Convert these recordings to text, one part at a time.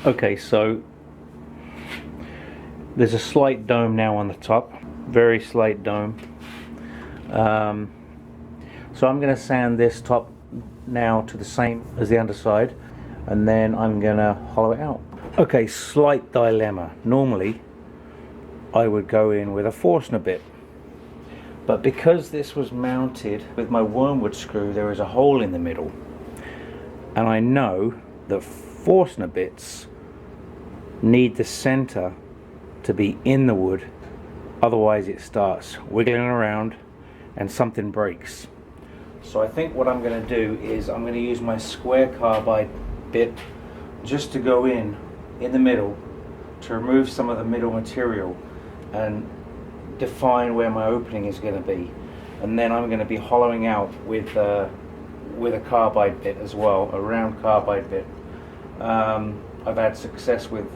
Okay, so there's a slight dome now on the top, very slight dome. So I'm going to sand this top now to the same as the underside, and then I'm going to hollow it out. Okay, slight dilemma. Normally I would go in with a Forstner bit, but because this was mounted with my wormwood screw, there is a hole in the middle, and I know that Forstner bits need the center to be in the wood, otherwise it starts wiggling around and something breaks. So I think what I'm going to do is I'm going to use my square carbide bit just to go in the middle to remove some of the middle material and define where my opening is going to be, and then I'm going to be hollowing out with a carbide bit as well, a round carbide bit. I've had success with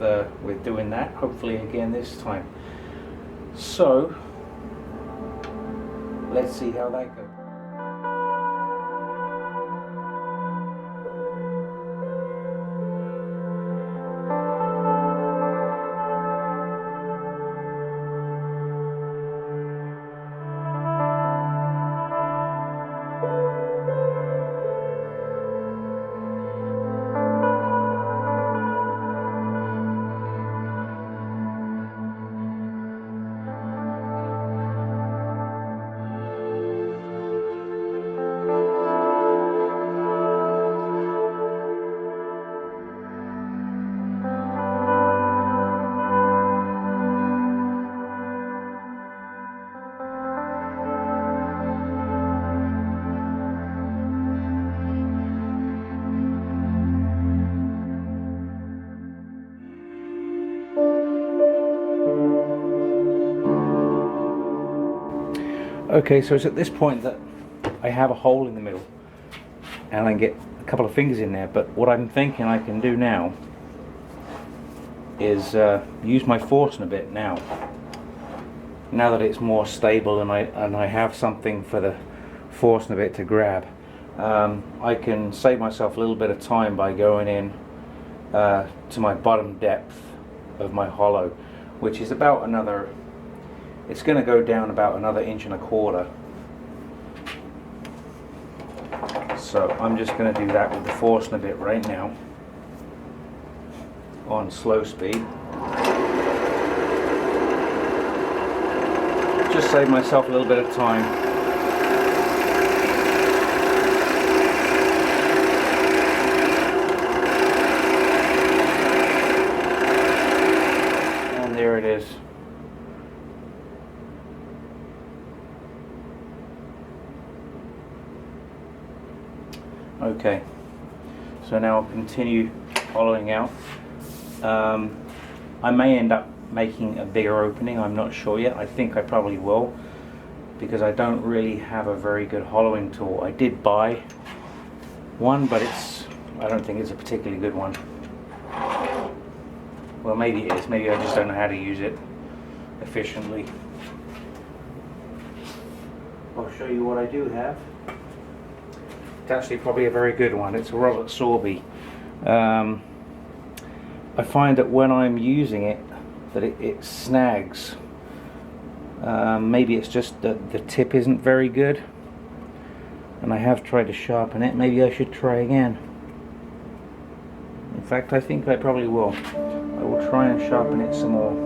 doing that, hopefully again this time. So let's see how that goes. Okay, so it's at this point that I have a hole in the middle and I can get a couple of fingers in there, but what I'm thinking I can do now is use my Forstner bit now that it's more stable and I have something for the Forstner bit to grab. I can save myself a little bit of time by going in to my bottom depth of my hollow, which is about another, it's going to go down about another 1.25 inches. So I'm just going to do that with the Forstner bit right now on slow speed. Just save myself a little bit of time. And there it is. Okay, so now I'll continue hollowing out. I may end up making a bigger opening, I'm not sure yet. I think I probably will, because I don't really have a very good hollowing tool. I did buy one, but I don't think it's a particularly good one. Well, maybe it is, maybe I just don't know how to use it efficiently. I'll show you what I do have. It's actually probably a very good one. It's a Robert Sorby. I find that when I'm using it, that it snags. Maybe it's just that the tip isn't very good, and I have tried to sharpen it. Maybe I should try again. In fact, I think I probably will. I will try and sharpen it some more.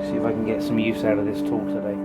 See if I can get some use out of this tool today.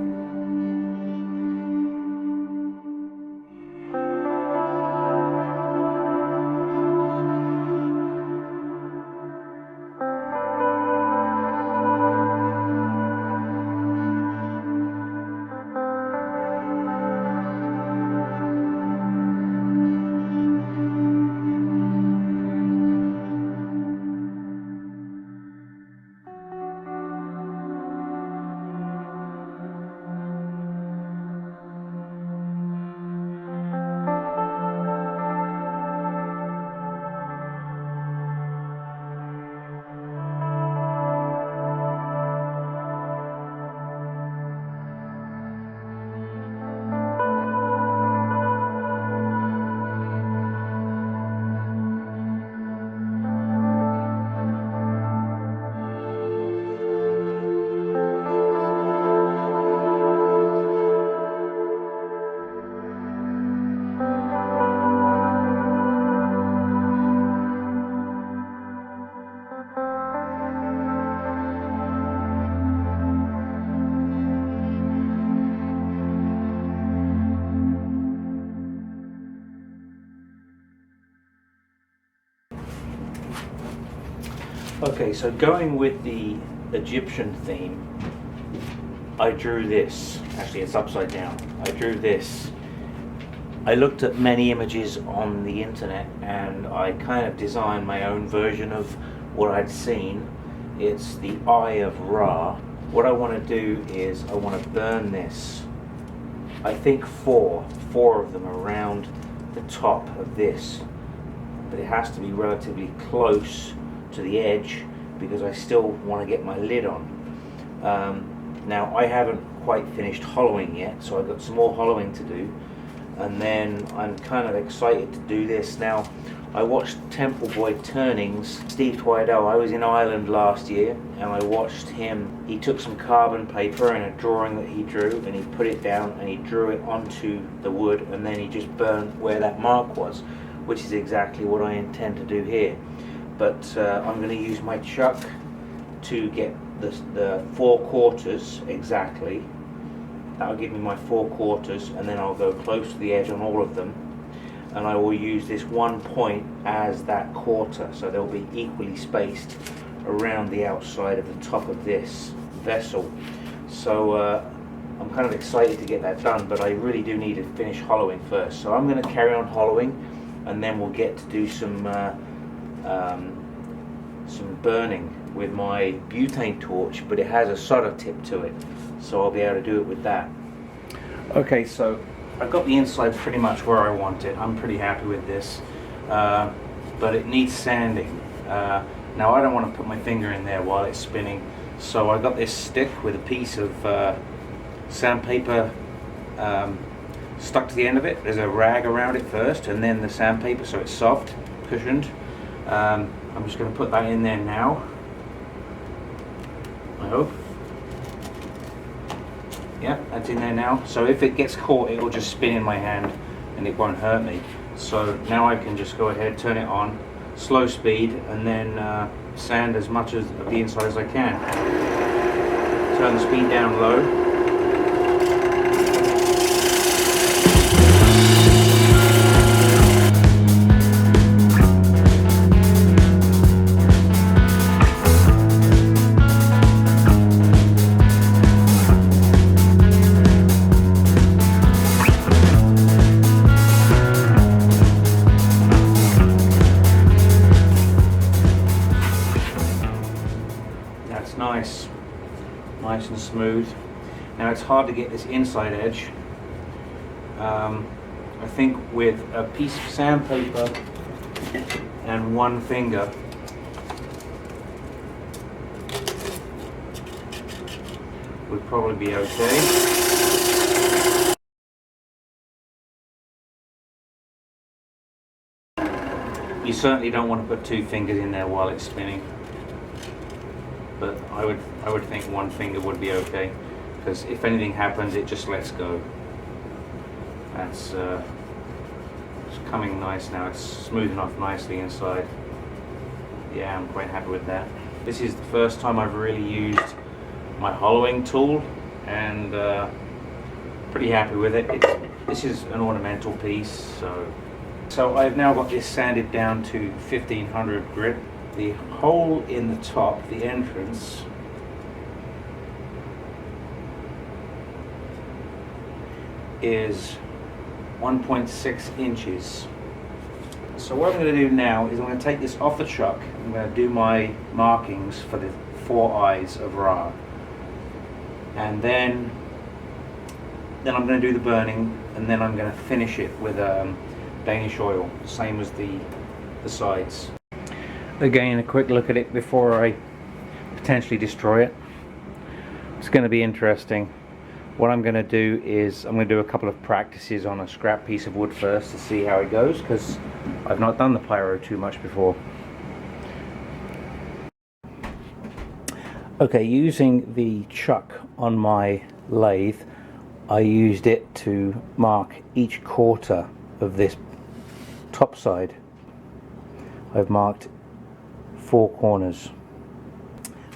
Okay, so going with the Egyptian theme, I drew this. Actually, it's upside down. I drew this. I looked at many images on the internet and I kind of designed my own version of what I'd seen. It's the Eye of Ra. What I want to do is I want to burn this. I think four of them around the top of this, but it has to be relatively close to the edge because I still want to get my lid on. Now I haven't quite finished hollowing yet, so I've got some more hollowing to do, and then I'm kind of excited to do this. Now I watched Temple Boy Turning's Steve Twidell. I was in Ireland last year and I watched him. He took some carbon paper and a drawing that he drew and he put it down and he drew it onto the wood, and then he just burned where that mark was, which is exactly what I intend to do here. But I'm going to use my chuck to get the 4/4 exactly. That'll give me my 4/4, and then I'll go close to the edge on all of them, and I will use this one point as that quarter, so they'll be equally spaced around the outside of the top of this vessel. So I'm kind of excited to get that done, but I really do need to finish hollowing first. So I'm going to carry on hollowing, and then we'll get to do some burning with my butane torch, but it has a solder tip to it, so I'll be able to do it with that. Okay, so I've got the inside pretty much where I want it. I'm pretty happy with this, but it needs sanding. Now I don't want to put my finger in there while it's spinning, so I got this stick with a piece of sandpaper stuck to the end of it. There's a rag around it first, and then the sandpaper, so it's soft, cushioned. I'm just going to put that in there now, I hope. Yeah, that's in there now. So if it gets caught, it will just spin in my hand and it won't hurt me. So now I can just go ahead, turn it on, slow speed, and then sand as much of the inside as I can. Turn the speed down low. Nice and smooth. Now it's hard to get this inside edge. I think with a piece of sandpaper and one finger would probably be okay. You certainly don't want to put two fingers in there while it's spinning, but I would think one finger would be okay, because if anything happens, it just lets go. That's it's coming nice now. It's smoothing off nicely inside. Yeah, I'm quite happy with that. This is the first time I've really used my hollowing tool, and pretty happy with it. This is an ornamental piece, so I've now got this sanded down to 1500 grit. The hole in the top, the entrance, is 1.6 inches. So what I'm going to do now is I'm going to take this off the chuck. I'm going to do my markings for the 4 eyes of Ra, and then I'm going to do the burning, and then I'm going to finish it with Danish oil, same as the sides. Again, a quick look at it before I potentially destroy it. It's going to be interesting. What I'm going to do is I'm going to do a couple of practices on a scrap piece of wood first to see how it goes, because I've not done the pyro too much before. Okay, using the chuck on my lathe, I used it to mark each quarter of this top side. I've marked 4 corners.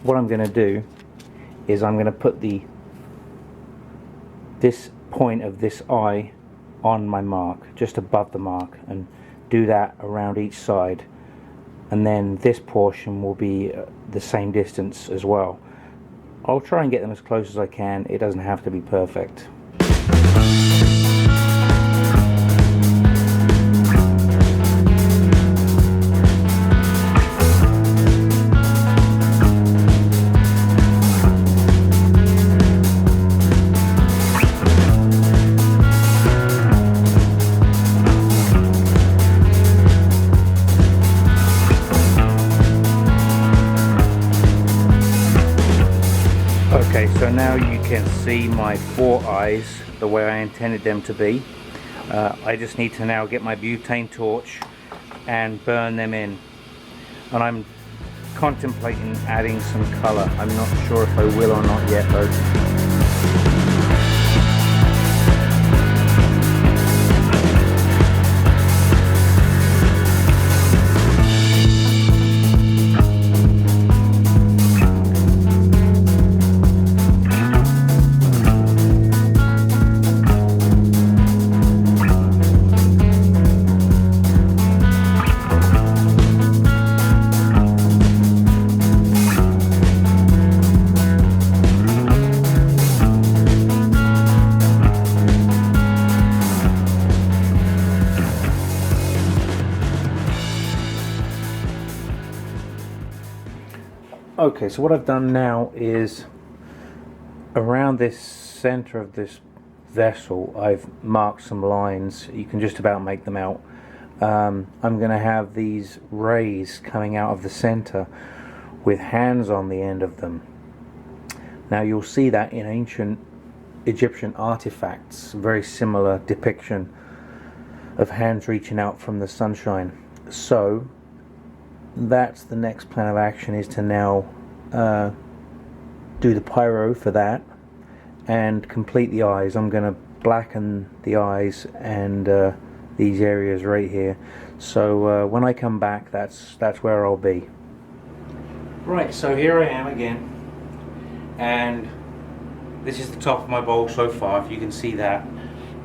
What I'm going to do is I'm going to put this point of this eye on my mark, just above the mark, and do that around each side, and then this portion will be the same distance as well. I'll try and get them as close as I can. It doesn't have to be perfect. Okay, so now you can see my 4 eyes the way I intended them to be. I just need to now get my butane torch and burn them in. And I'm contemplating adding some colour. I'm not sure if I will or not yet though. Okay, so what I've done now is around this center of this vessel I've marked some lines. You can just about make them out. I'm going to have these rays coming out of the center with hands on the end of them. Now you'll see that in ancient Egyptian artifacts, very similar depiction of hands reaching out from the sunshine. So that's the next plan of action, is to now do the pyro for that and complete the eyes. I'm going to blacken the eyes and these areas right here. So when I come back, that's where I'll be. Right, so here I am again, and this is the top of my bowl so far. If you can see that,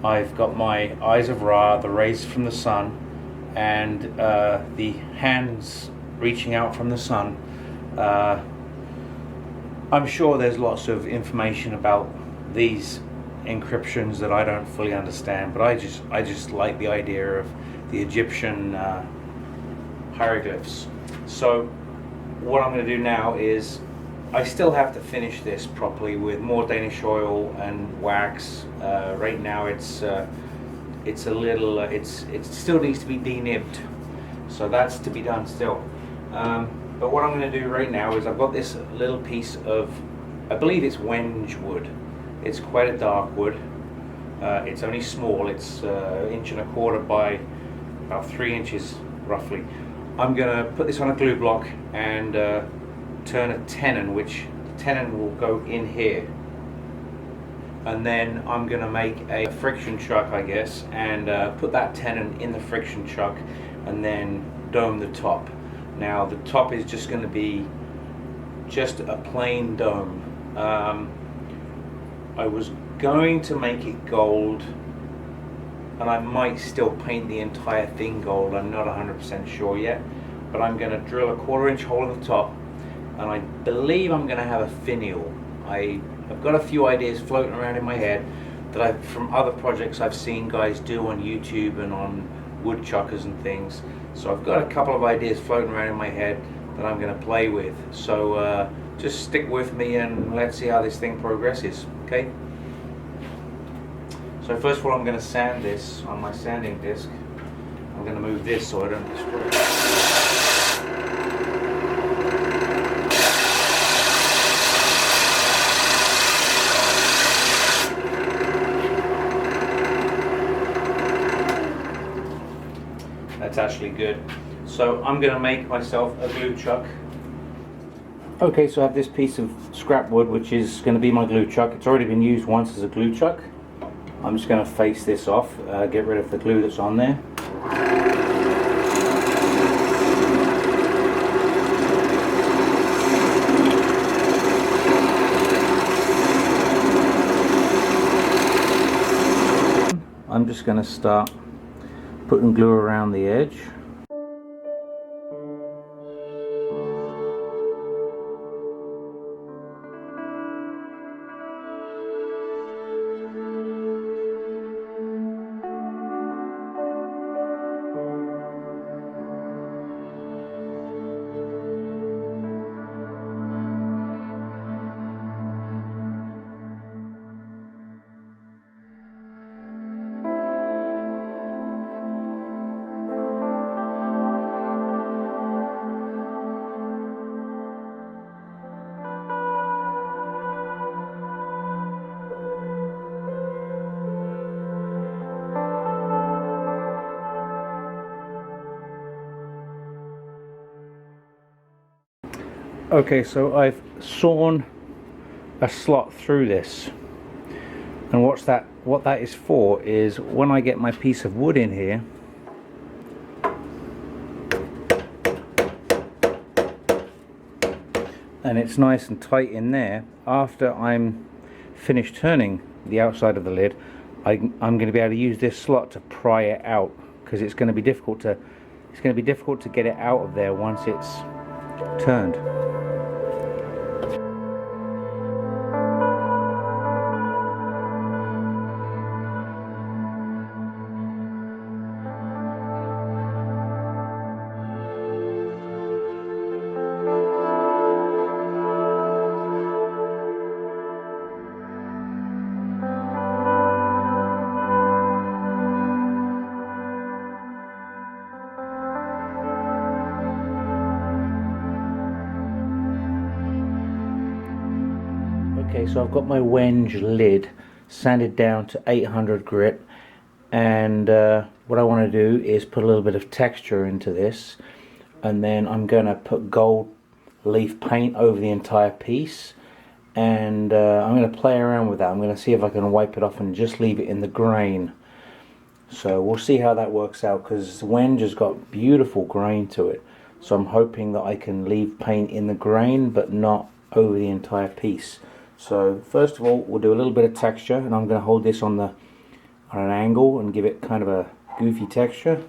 I've got my eyes of Ra, the rays from the sun, and the hands reaching out from the sun. I'm sure there's lots of information about these encryptions that I don't fully understand, but I just like the idea of the Egyptian hieroglyphs. So what I'm going to do now is, I still have to finish this properly with more Danish oil and wax. Right now it's a little it still needs to be denibbed, so that's to be done still. But what I'm going to do right now is, I've got this little piece of, I believe it's wenge wood. It's quite a dark wood. It's only small. It's 1.25 inches by about 3 inches roughly. I'm going to put this on a glue block and turn a tenon, which the tenon will go in here. And then I'm going to make a friction chuck, I guess, and put that tenon in the friction chuck and then dome the top. Now the top is just going to be just a plain dome. I was going to make it gold, and I might still paint the entire thing gold. I'm not 100% sure yet, but I'm going to drill a 1/4 inch hole in the top, and I believe I'm going to have a finial. I've got a few ideas floating around in my head that from other projects I've seen guys do on YouTube and on woodchuckers and things. So I've got a couple of ideas floating around in my head that I'm going to play with. So just stick with me and let's see how this thing progresses. Okay. So first of all, I'm going to sand this on my sanding disc. I'm going to move this so I don't destroy it. That's actually good. So I'm going to make myself a glue chuck. Okay, so I have this piece of scrap wood which is going to be my glue chuck. It's already been used once as a glue chuck. I'm just going to face this off, get rid of the glue that's on there. I'm just going to start putting glue around the edge. Okay, so I've sawn a slot through this, and what that is for is when I get my piece of wood in here, and it's nice and tight in there, after I'm finished turning the outside of the lid, I'm going to be able to use this slot to pry it out, because it's going to be difficult to get it out of there once it's turned. Okay, so I've got my Wenge lid sanded down to 800 grit, and what I want to do is put a little bit of texture into this, and then I'm going to put gold leaf paint over the entire piece, and I'm going to play around with that. I'm going to see if I can wipe it off and just leave it in the grain. So we'll see how that works out, because Wenge has got beautiful grain to it, so I'm hoping that I can leave paint in the grain but not over the entire piece. So first of all, we'll do a little bit of texture, and I'm going to hold this on an angle and give it kind of a goofy texture.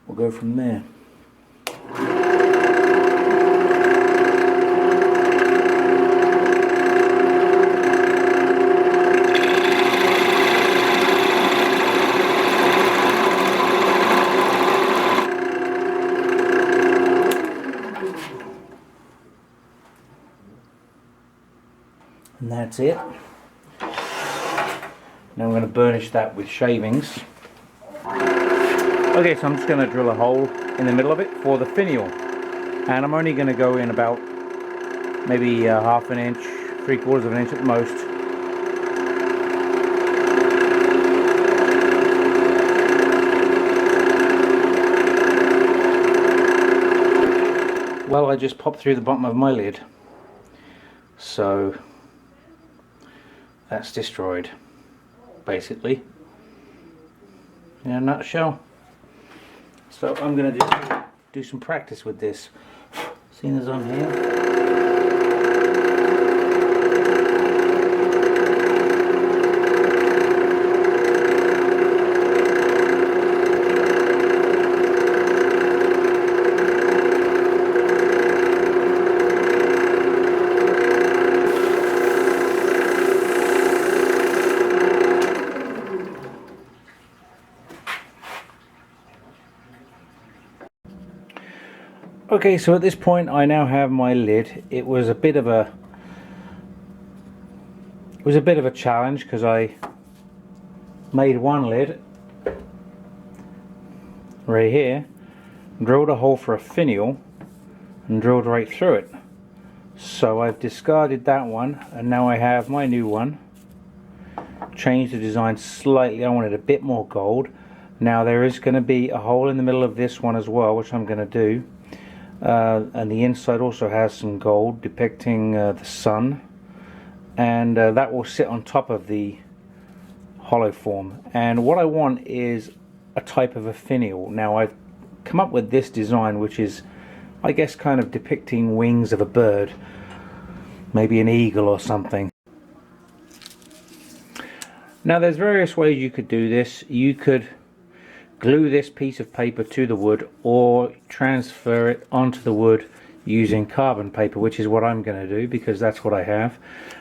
We'll go from there. And that's it. Now I'm going to burnish that with shavings. Okay, so I'm just going to drill a hole in the middle of it for the finial, and I'm only going to go in about maybe half an inch, 3/4 of an inch at the most. Well, I just popped through the bottom of my lid, so that's destroyed, basically, in a nutshell. So I'm going to do some practice with this, seeing as I'm here. Okay, so at this point I now have my lid. It was a bit of a challenge, because I made one lid right here, drilled a hole for a finial, and drilled right through it. So I've discarded that one, and now I have my new one. Changed the design slightly. I wanted a bit more gold. Now there is going to be a hole in the middle of this one as well, which I'm going to do. And the inside also has some gold depicting the sun, and that will sit on top of the hollow form. And what I want is a type of a finial. Now I've come up with this design, which is, I guess, kind of depicting wings of a bird, maybe an eagle or something. Now there's various ways you could do this. You could glue this piece of paper to the wood, or transfer it onto the wood using carbon paper, which is what I'm going to do because that's what I have.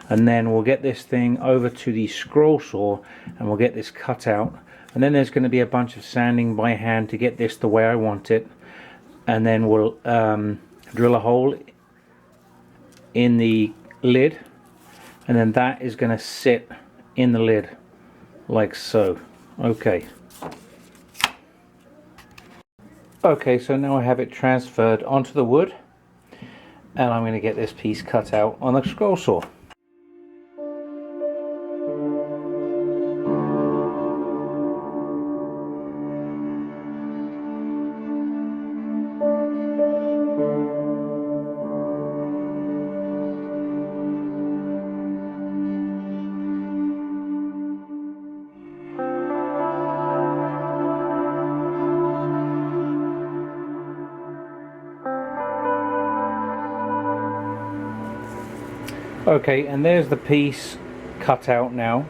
And then we'll get this thing over to the scroll saw and we'll get this cut out, and then there's going to be a bunch of sanding by hand to get this the way I want it, and then we'll drill a hole in the lid, and then that is going to sit in the lid like so. Okay, so now I have it transferred onto the wood, and I'm going to get this piece cut out on the scroll saw. Okay, and there's the piece cut out now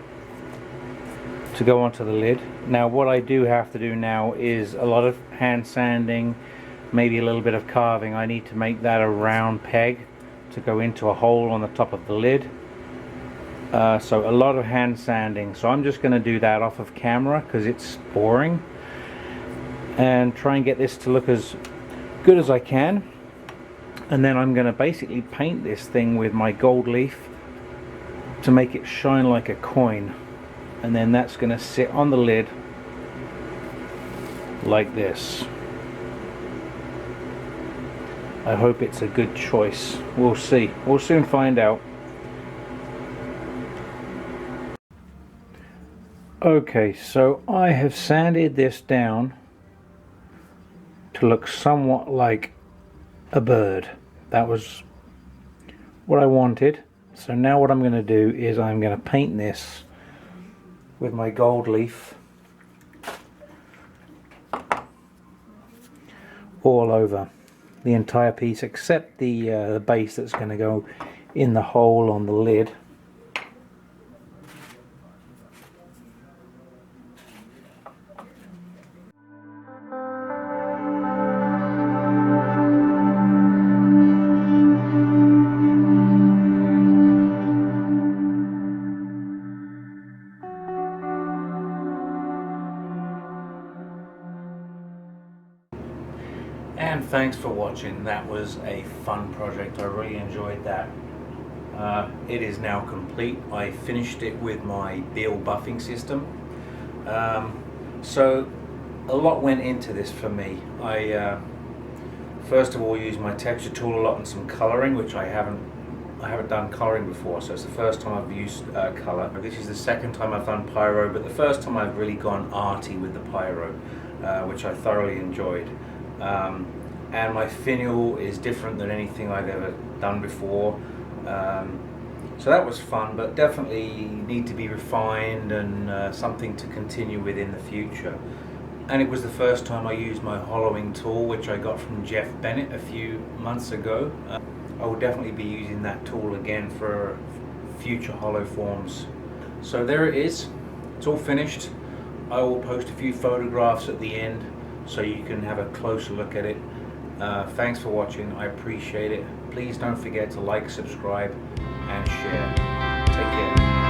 to go onto the lid. Now what I do have to do now is a lot of hand sanding, maybe a little bit of carving. I need to make that a round peg to go into a hole on the top of the lid. So a lot of hand sanding. So I'm just going to do that off of camera because it's boring, and try and get this to look as good as I can. And then I'm going to basically paint this thing with my gold leaf to make it shine like a coin, and then that's going to sit on the lid like this. I hope it's a good choice. We'll see. We'll soon find out. Okay, so I have sanded this down to look somewhat like a bird. That was what I wanted. So now what I'm going to do is I'm going to paint this with my gold leaf all over the entire piece, except the base that's going to go in the hole on the lid. And thanks for watching. That was a fun project. I really enjoyed that. It is now complete. I finished it with my Beal buffing system. So a lot went into this for me. I first of all used my texture tool a lot and some coloring, which I haven't done coloring before, so it's the first time I've used color. This is the second time I've done pyro, but the first time I've really gone arty with the pyro, which I thoroughly enjoyed. And my finial is different than anything I've ever done before, so that was fun, but definitely need to be refined and something to continue with in the future. And it was the first time I used my hollowing tool, which I got from Jeff Bennett a few months ago. I will definitely be using that tool again for future hollow forms. So there it is, it's all finished. I will post a few photographs at the end so you can have a closer look at it. Thanks for watching, I appreciate it. Please don't forget to like, subscribe and share. Take care.